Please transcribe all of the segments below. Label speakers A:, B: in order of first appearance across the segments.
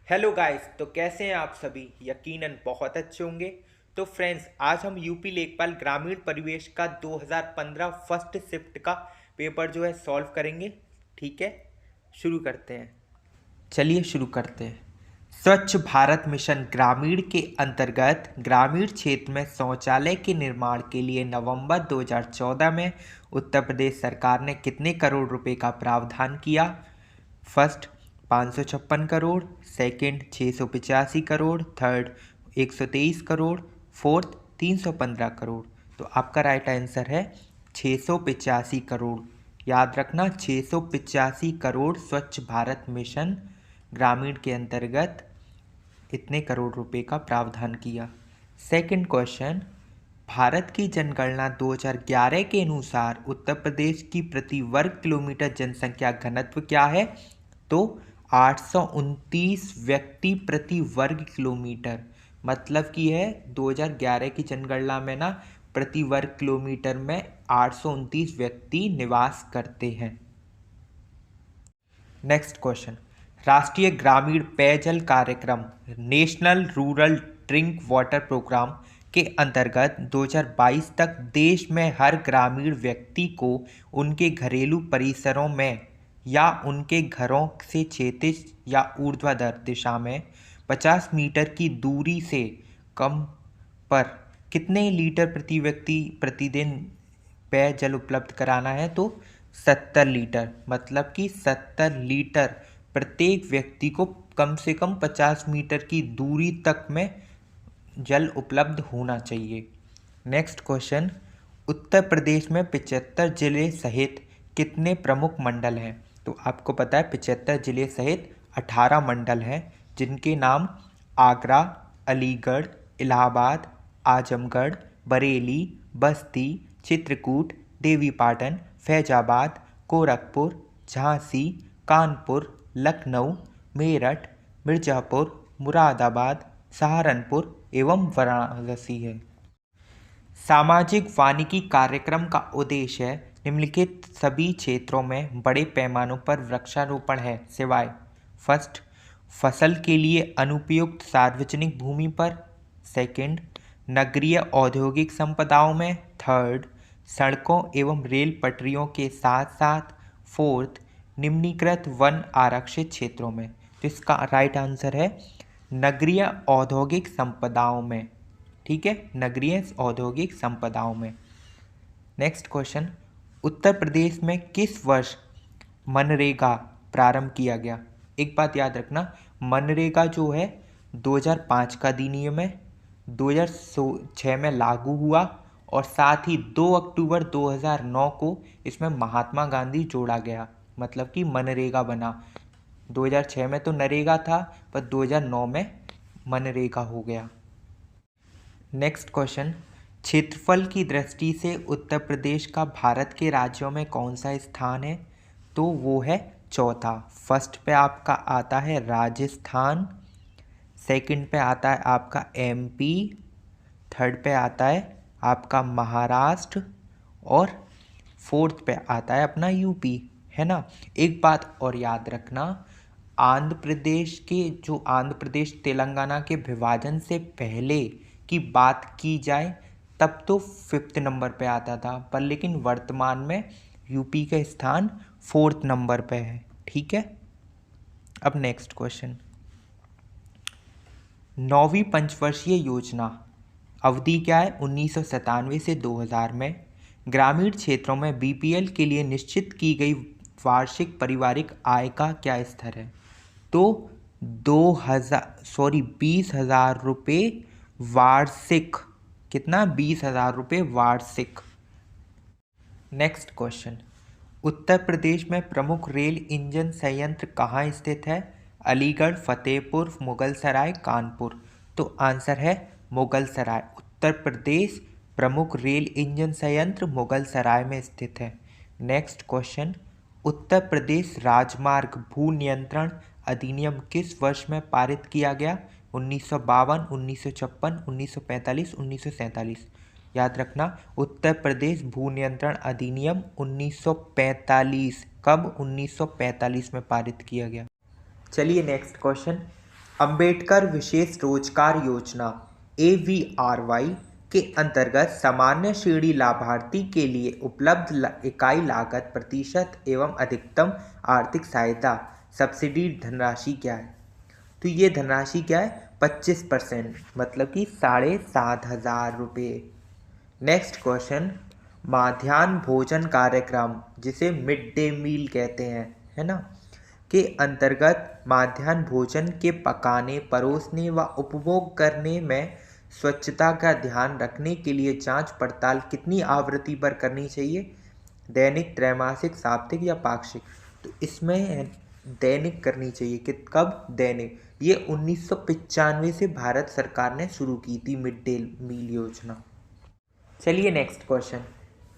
A: Hello guys, तो कैसे हैं आप सभी। यकीनन बहुत अच्छे होंगे। तो फ्रेंड्स, आज हम यूपी लेखपाल ग्रामीण परिवेश का 2015 फर्स्ट शिफ्ट का पेपर जो है सॉल्व करेंगे। ठीक है, शुरू करते हैं। चलिए शुरू करते हैं। स्वच्छ भारत मिशन ग्रामीण के अंतर्गत ग्रामीण क्षेत्र में शौचालय के निर्माण के लिए नवंबर 2014 में उत्तर प्रदेश सरकार ने कितने करोड़ रुपए का प्रावधान किया। First 556 crore, second 685 crore, third 123 crore, fourth 315 crore. तो आपका राइट आंसर है 685 करोड़। याद रखना, 685 करोड़ स्वच्छ भारत मिशन ग्रामीण के अंतर्गत इतने करोड़ रुपए का प्रावधान किया। सेकंड क्वेश्चन, भारत की जनगणना 2011 के अनुसार उत्तर प्रदेश की प्रति वर्ग किलोमीटर जनसंख्या घनत्व क्या है। तो 829 व्यक्ति प्रति वर्ग किलोमीटर। मतलब की है 2011 की जनगणना में ना प्रति वर्ग किलोमीटर में 829 व्यक्ति निवास करते हैं। नेक्स्ट क्वेश्चन, राष्ट्रीय ग्रामीण पेयजल कार्यक्रम national rural drink water programme के अंतर्गत 2022 तक देश में हर ग्रामीण व्यक्ति को उनके घरेलू परिसरों में या उनके घरों से क्षैतिज या ऊर्ध्वाधर दिशा में 50 मीटर की दूरी से कम पर कितने लीटर प्रति व्यक्ति प्रतिदिन पेयजल उपलब्ध कराना है। तो 70 लीटर। मतलब कि 70 लीटर प्रत्येक व्यक्ति को कम से कम 50 मीटर की दूरी तक में जल उपलब्ध होना चाहिए। नेक्स्ट क्वेश्चन, उत्तर प्रदेश में 75 जिले सहित कितने प्रमुख मंडल हैं। तो आपको पता है 75 जिले सहित 18 मंडल हैं, जिनके नाम आगरा, अलीगढ़, इलाहाबाद, आजमगढ़, बरेली, बस्ती, चित्रकूट, देवीपाटन, फैजाबाद, गोरखपुर, झांसी, कानपुर, लखनऊ, मेरठ, मिर्ज़ापुर, मुरादाबाद, सहारनपुर एवं वाराणसी है। सामाजिक वानिकी कार्यक्रम का उद्देश्य निम्नलिखित सभी क्षेत्रों में बड़े पैमानों पर वृक्षारोपण है सिवाय। फर्स्ट, फसल के लिए अनुपयुक्त सार्वजनिक भूमि पर। सेकंड, नगरीय औद्योगिक संपदाओं में। थर्ड, सड़कों एवं रेल पटरियों के साथ साथ। फोर्थ, निम्नीकृत वन आरक्षित क्षेत्रों में। तो इसका राइट आंसर है नगरीय औद्योगिक संपदाओं में। ठीक है, नगरीय औद्योगिक संपदाओं में। नेक्स्ट क्वेश्चन, उत्तर प्रदेश में किस वर्ष मनरेगा प्रारंभ किया गया। एक बात याद रखना, मनरेगा जो है 2005 का अधिनियम है, 2006 में लागू हुआ और साथ ही 2 अक्टूबर 2009 को इसमें महात्मा गांधी जोड़ा गया। मतलब कि मनरेगा बना। 2006 में तो नरेगा था, पर 2009 में मनरेगा हो गया। नेक्स्ट क्वेश्चन, क्षेत्रफल की दृष्टि से उत्तर प्रदेश का भारत के राज्यों में कौन सा स्थान है। तो वो है चौथा। फर्स्ट पे आपका आता है राजस्थान, सेकंड पे आता है आपका एमपी, थर्ड पे आता है आपका महाराष्ट्र और फोर्थ पे आता है अपना यूपी, है ना। एक बात और याद रखना, आंध्र प्रदेश के जो आंध्र प्रदेश तेलंगाना के विभाजन से पहले की बात की जाए तब तो 5th नंबर पे आता था, पर लेकिन वर्तमान में यूपी का स्थान 4th नंबर पे है। ठीक है, अब नेक्स्ट क्वेश्चन, 9वीं पंचवर्षीय योजना अवधि क्या है। 1997 से 2000 में ग्रामीण क्षेत्रों में बीपीएल के लिए निश्चित की गई वार्षिक पारिवारिक आय का क्या स्तर है। तो 20,000 रुपये वार्षिक। कितना? 20,000 रुपये वार्षिक। नेक्स्ट क्वेश्चन, उत्तर प्रदेश में प्रमुख रेल इंजन संयंत्र कहाँ स्थित है। अलीगढ़, फतेहपुर, मुगलसराय, कानपुर। तो आंसर है मुगलसराय। उत्तर प्रदेश प्रमुख रेल इंजन संयंत्र मुगलसराय में स्थित है। नेक्स्ट क्वेश्चन, उत्तर प्रदेश राजमार्ग भू नियंत्रण अधिनियम किस वर्ष में पारित किया गया। 1952, 1956, 1945, 1947। याद रखना, उत्तर प्रदेश भू नियंत्रण अधिनियम 1945। कब? 1945 में पारित किया गया। चलिए नेक्स्ट क्वेश्चन, अंबेडकर विशेष रोजगार योजना AVRY के अंतर्गत सामान्य श्रेणी लाभार्थी के लिए उपलब्ध इकाई लागत प्रतिशत एवं अधिकतम आर्थिक सहायता सब्सिडी धनराशि क्या है? तो ये धनराशि क्या है? 25%, मतलब कि 7,500 रुपये। नेक्स्ट क्वेश्चन, मध्याह्न भोजन कार्यक्रम जिसे मिड डे मील कहते हैं, है ना, के अंतर्गत मध्याह्न भोजन के पकाने, परोसने व उपभोग करने में स्वच्छता का ध्यान रखने के लिए जांच पड़ताल कितनी आवृत्ति पर करनी चाहिए? दैनिक, त्रैमासिक, साप्ताहिक या पाक्षिक? तो इसमें दैनिक करनी चाहिए। कब? दैनिक। ये 1995 से भारत सरकार ने शुरू की थी मिड डे मील योजना। चलिए नेक्स्ट क्वेश्चन,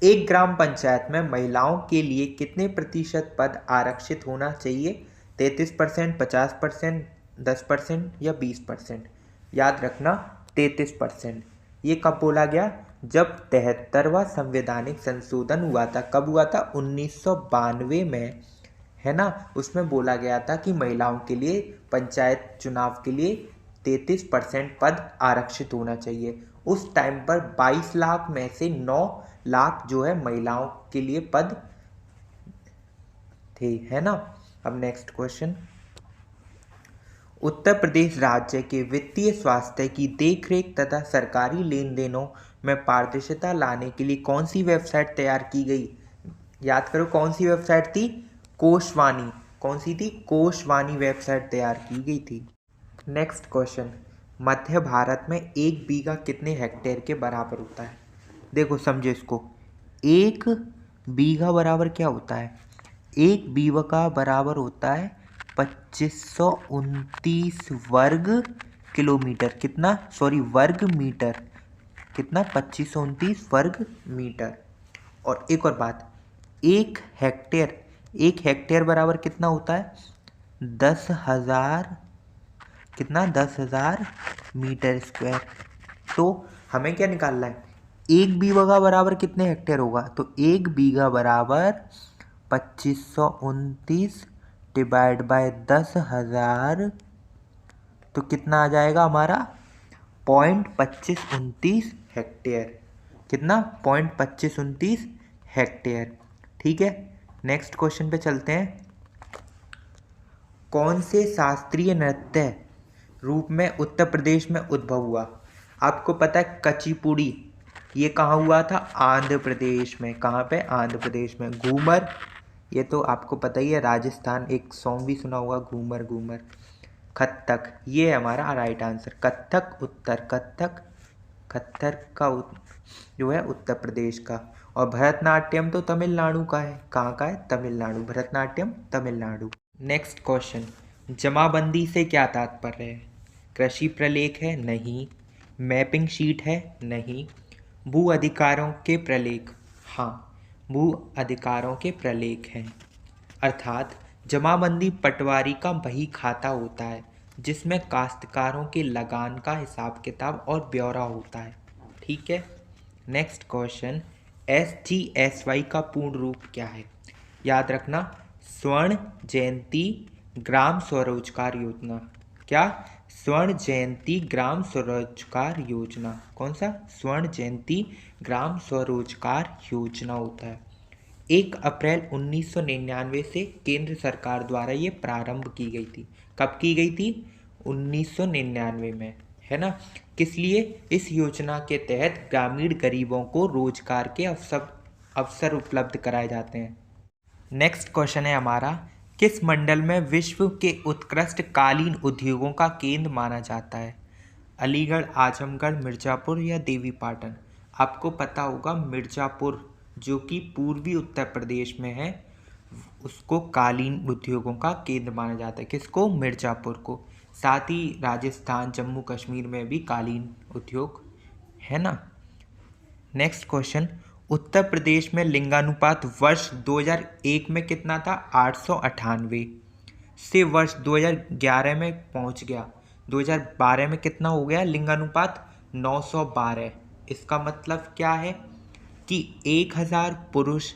A: एक ग्राम पंचायत में महिलाओं के लिए कितने प्रतिशत पद आरक्षित होना चाहिए? 33%, 50%, 10% या 20%? याद रखना 33%। ये कब बोला गया? जब 73वां संवैधानिक संशोधन हुआ था। कब हुआ था? 1992 में, है ना। उसमें बोला गया था कि महिलाओं के लिए पंचायत चुनाव के लिए 33% पद आरक्षित होना चाहिए। उस टाइम पर 22 लाख में से 9 लाख जो है महिलाओं के लिए पद थे, है ना। अब नेक्स्ट क्वेश्चन, उत्तर प्रदेश राज्य के वित्तीय स्वास्थ्य की देखरेख तथा सरकारी लेन देनों में पारदर्शिता लाने के लिए कौन सी वेबसाइट तैयार की गई? याद करो, कौन सी वेबसाइट थी? कोशवानी। कौन सी थी? कोशवानी वेबसाइट तैयार की गई थी। नेक्स्ट क्वेश्चन, मध्य भारत में 1 बीघा कितने हेक्टेयर के बराबर होता है? देखो समझो इसको, 1 बीघा बराबर क्या होता है? 1 बीघा बराबर होता है 2529 वर्ग किलोमीटर। कितना? सॉरी, वर्ग मीटर। कितना? 2529 वर्ग मीटर। और एक और बात, 1 हेक्टेयर बराबर कितना होता है? 10,000। कितना? 10,000 मीटर स्क्वायर। तो हमें क्या निकालना है? 1 बीघा बराबर कितने हेक्टेयर होगा? तो 1 बीघा बराबर 2529 डिवाइड बाय 10,000, तो कितना आ जाएगा हमारा? 0.2529 हेक्टेयर। कितना? 0.2529 हेक्टेयर। ठीक है, नेक्स्ट क्वेश्चन पे चलते हैं। कौन से शास्त्रीय नृत्य रूप में उत्तर प्रदेश में उद्भव हुआ? आपको पता है कुचिपुड़ी, ये कहाँ हुआ था? आंध्र प्रदेश में। कहाँ पे? आंध्र प्रदेश में। घूमर, ये तो आपको पता ही है, राजस्थान। एक सॉन्ग भी सुना होगा, घूमर घूमर। कथक, ये है हमारा राइट आंसर। कथक कथक का जो है उत्तर प्रदेश का। और भरतनाट्यम तो तमिलनाडु का है। कहाँ का है? तमिलनाडु। भरतनाट्यम तमिलनाडु। नेक्स्ट क्वेश्चन, जमाबंदी से क्या तात्पर्य है? कृषि प्रलेख है? नहीं। मैपिंग शीट है? नहीं। भू अधिकारों के प्रलेख? हाँ, भू अधिकारों के प्रलेख हैं। अर्थात जमाबंदी पटवारी का वही खाता होता है जिसमें काश्तकारों के लगान का हिसाब किताब और ब्यौरा होता है। ठीक है, नेक्स्ट क्वेश्चन, SGSY का पूर्ण रूप क्या है? याद रखना, स्वर्ण जयंती ग्राम स्वरोजगार योजना। क्या? स्वर्ण जयंती ग्राम स्वरोजगार योजना। कौन सा? स्वर्ण जयंती ग्राम स्वरोजगार योजना होता है। 1 अप्रैल 1999 से केंद्र सरकार द्वारा ये प्रारंभ की गई थी। कब की गई थी? 1999 में, है ना। किस लिए? इस योजना के तहत ग्रामीण गरीबों को रोजगार के अवसर उपलब्ध कराए जाते हैं। नेक्स्ट क्वेश्चन है हमारा, किस मंडल में विश्व के उत्कृष्ट कालीन उद्योगों का केंद्र माना जाता है? अलीगढ़, आजमगढ़, मिर्ज़ापुर या देवीपाटन? आपको पता होगा मिर्ज़ापुर, जो कि पूर्वी उत्तर प्रदेश में है, उसको कालीन उद्योगों का केंद्र माना जाता है। किसको? मिर्ज़ापुर को। साथ ही राजस्थान, जम्मू कश्मीर में भी कालीन उद्योग है ना। नेक्स्ट क्वेश्चन, उत्तर प्रदेश में लिंगानुपात वर्ष 2001 में कितना था? 898 से वर्ष 2011 में पहुंच गया। 2012 में कितना हो गया लिंगानुपात? 912। इसका मतलब क्या है कि 1000 पुरुष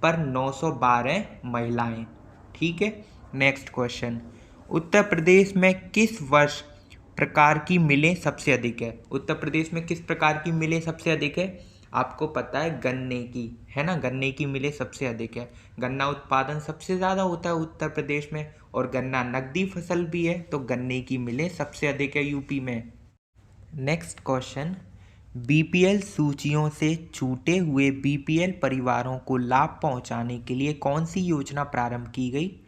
A: पर 912 महिलाएं। ठीक है, नेक्स्ट क्वेश्चन, उत्तर प्रदेश में किस वर्ष प्रकार की मिलें सबसे अधिक है? उत्तर प्रदेश में किस प्रकार की मिलें सबसे अधिक है? आपको पता है गन्ने की, है ना, गन्ने की मिलें सबसे अधिक है। गन्ना उत्पादन सबसे ज़्यादा होता है उत्तर प्रदेश में, और गन्ना नकदी फसल भी है, तो गन्ने की मिलें सबसे अधिक है यूपी में। नेक्स्ट क्वेश्चन, बीपीएल सूचियों से छूटे हुए बीपीएल परिवारों को लाभ पहुंचाने के लिए कौन सी योजना प्रारंभ की गई?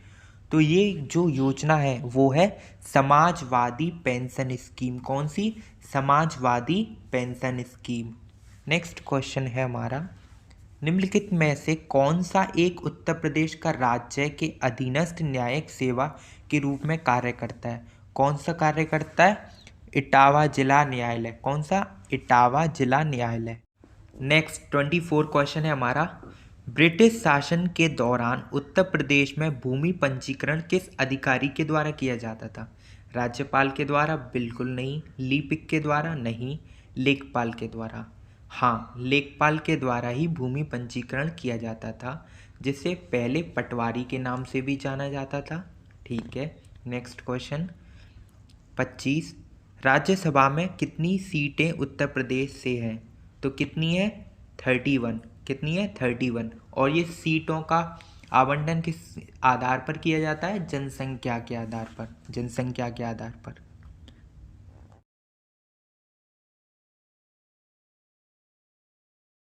A: तो ये जो योजना है वो है समाजवादी पेंशन स्कीम। कौन सी? Samajwadi pension scheme. Next question है हमारा, निम्नलिखित में से कौन सा एक उत्तर प्रदेश का राज्य के अधीनस्थ न्यायिक सेवा के रूप में कार्य करता है? कौन सा कार्य करता है? इटावा जिला न्यायालय। कौन सा? इटावा जिला न्यायालय। नेक्स्ट 24 क्वेश्चन है हमारा, ब्रिटिश शासन के दौरान उत्तर प्रदेश में भूमि पंजीकरण किस अधिकारी के द्वारा किया जाता था? राज्यपाल के द्वारा? बिल्कुल नहीं। लिपिक के द्वारा? नहीं। लेखपाल के द्वारा? हाँ, लेखपाल के द्वारा ही भूमि पंजीकरण किया जाता था, जिसे पहले पटवारी के नाम से भी जाना जाता था। ठीक है। नेक्स्ट क्वेश्चन 25, राज्यसभा में कितनी सीटें उत्तर प्रदेश से हैं? तो कितनी है? 31। कितनी है? 31। और ये सीटों का आवंटन किस आधार पर किया जाता है? जनसंख्या के आधार पर। जनसंख्या के आधार पर।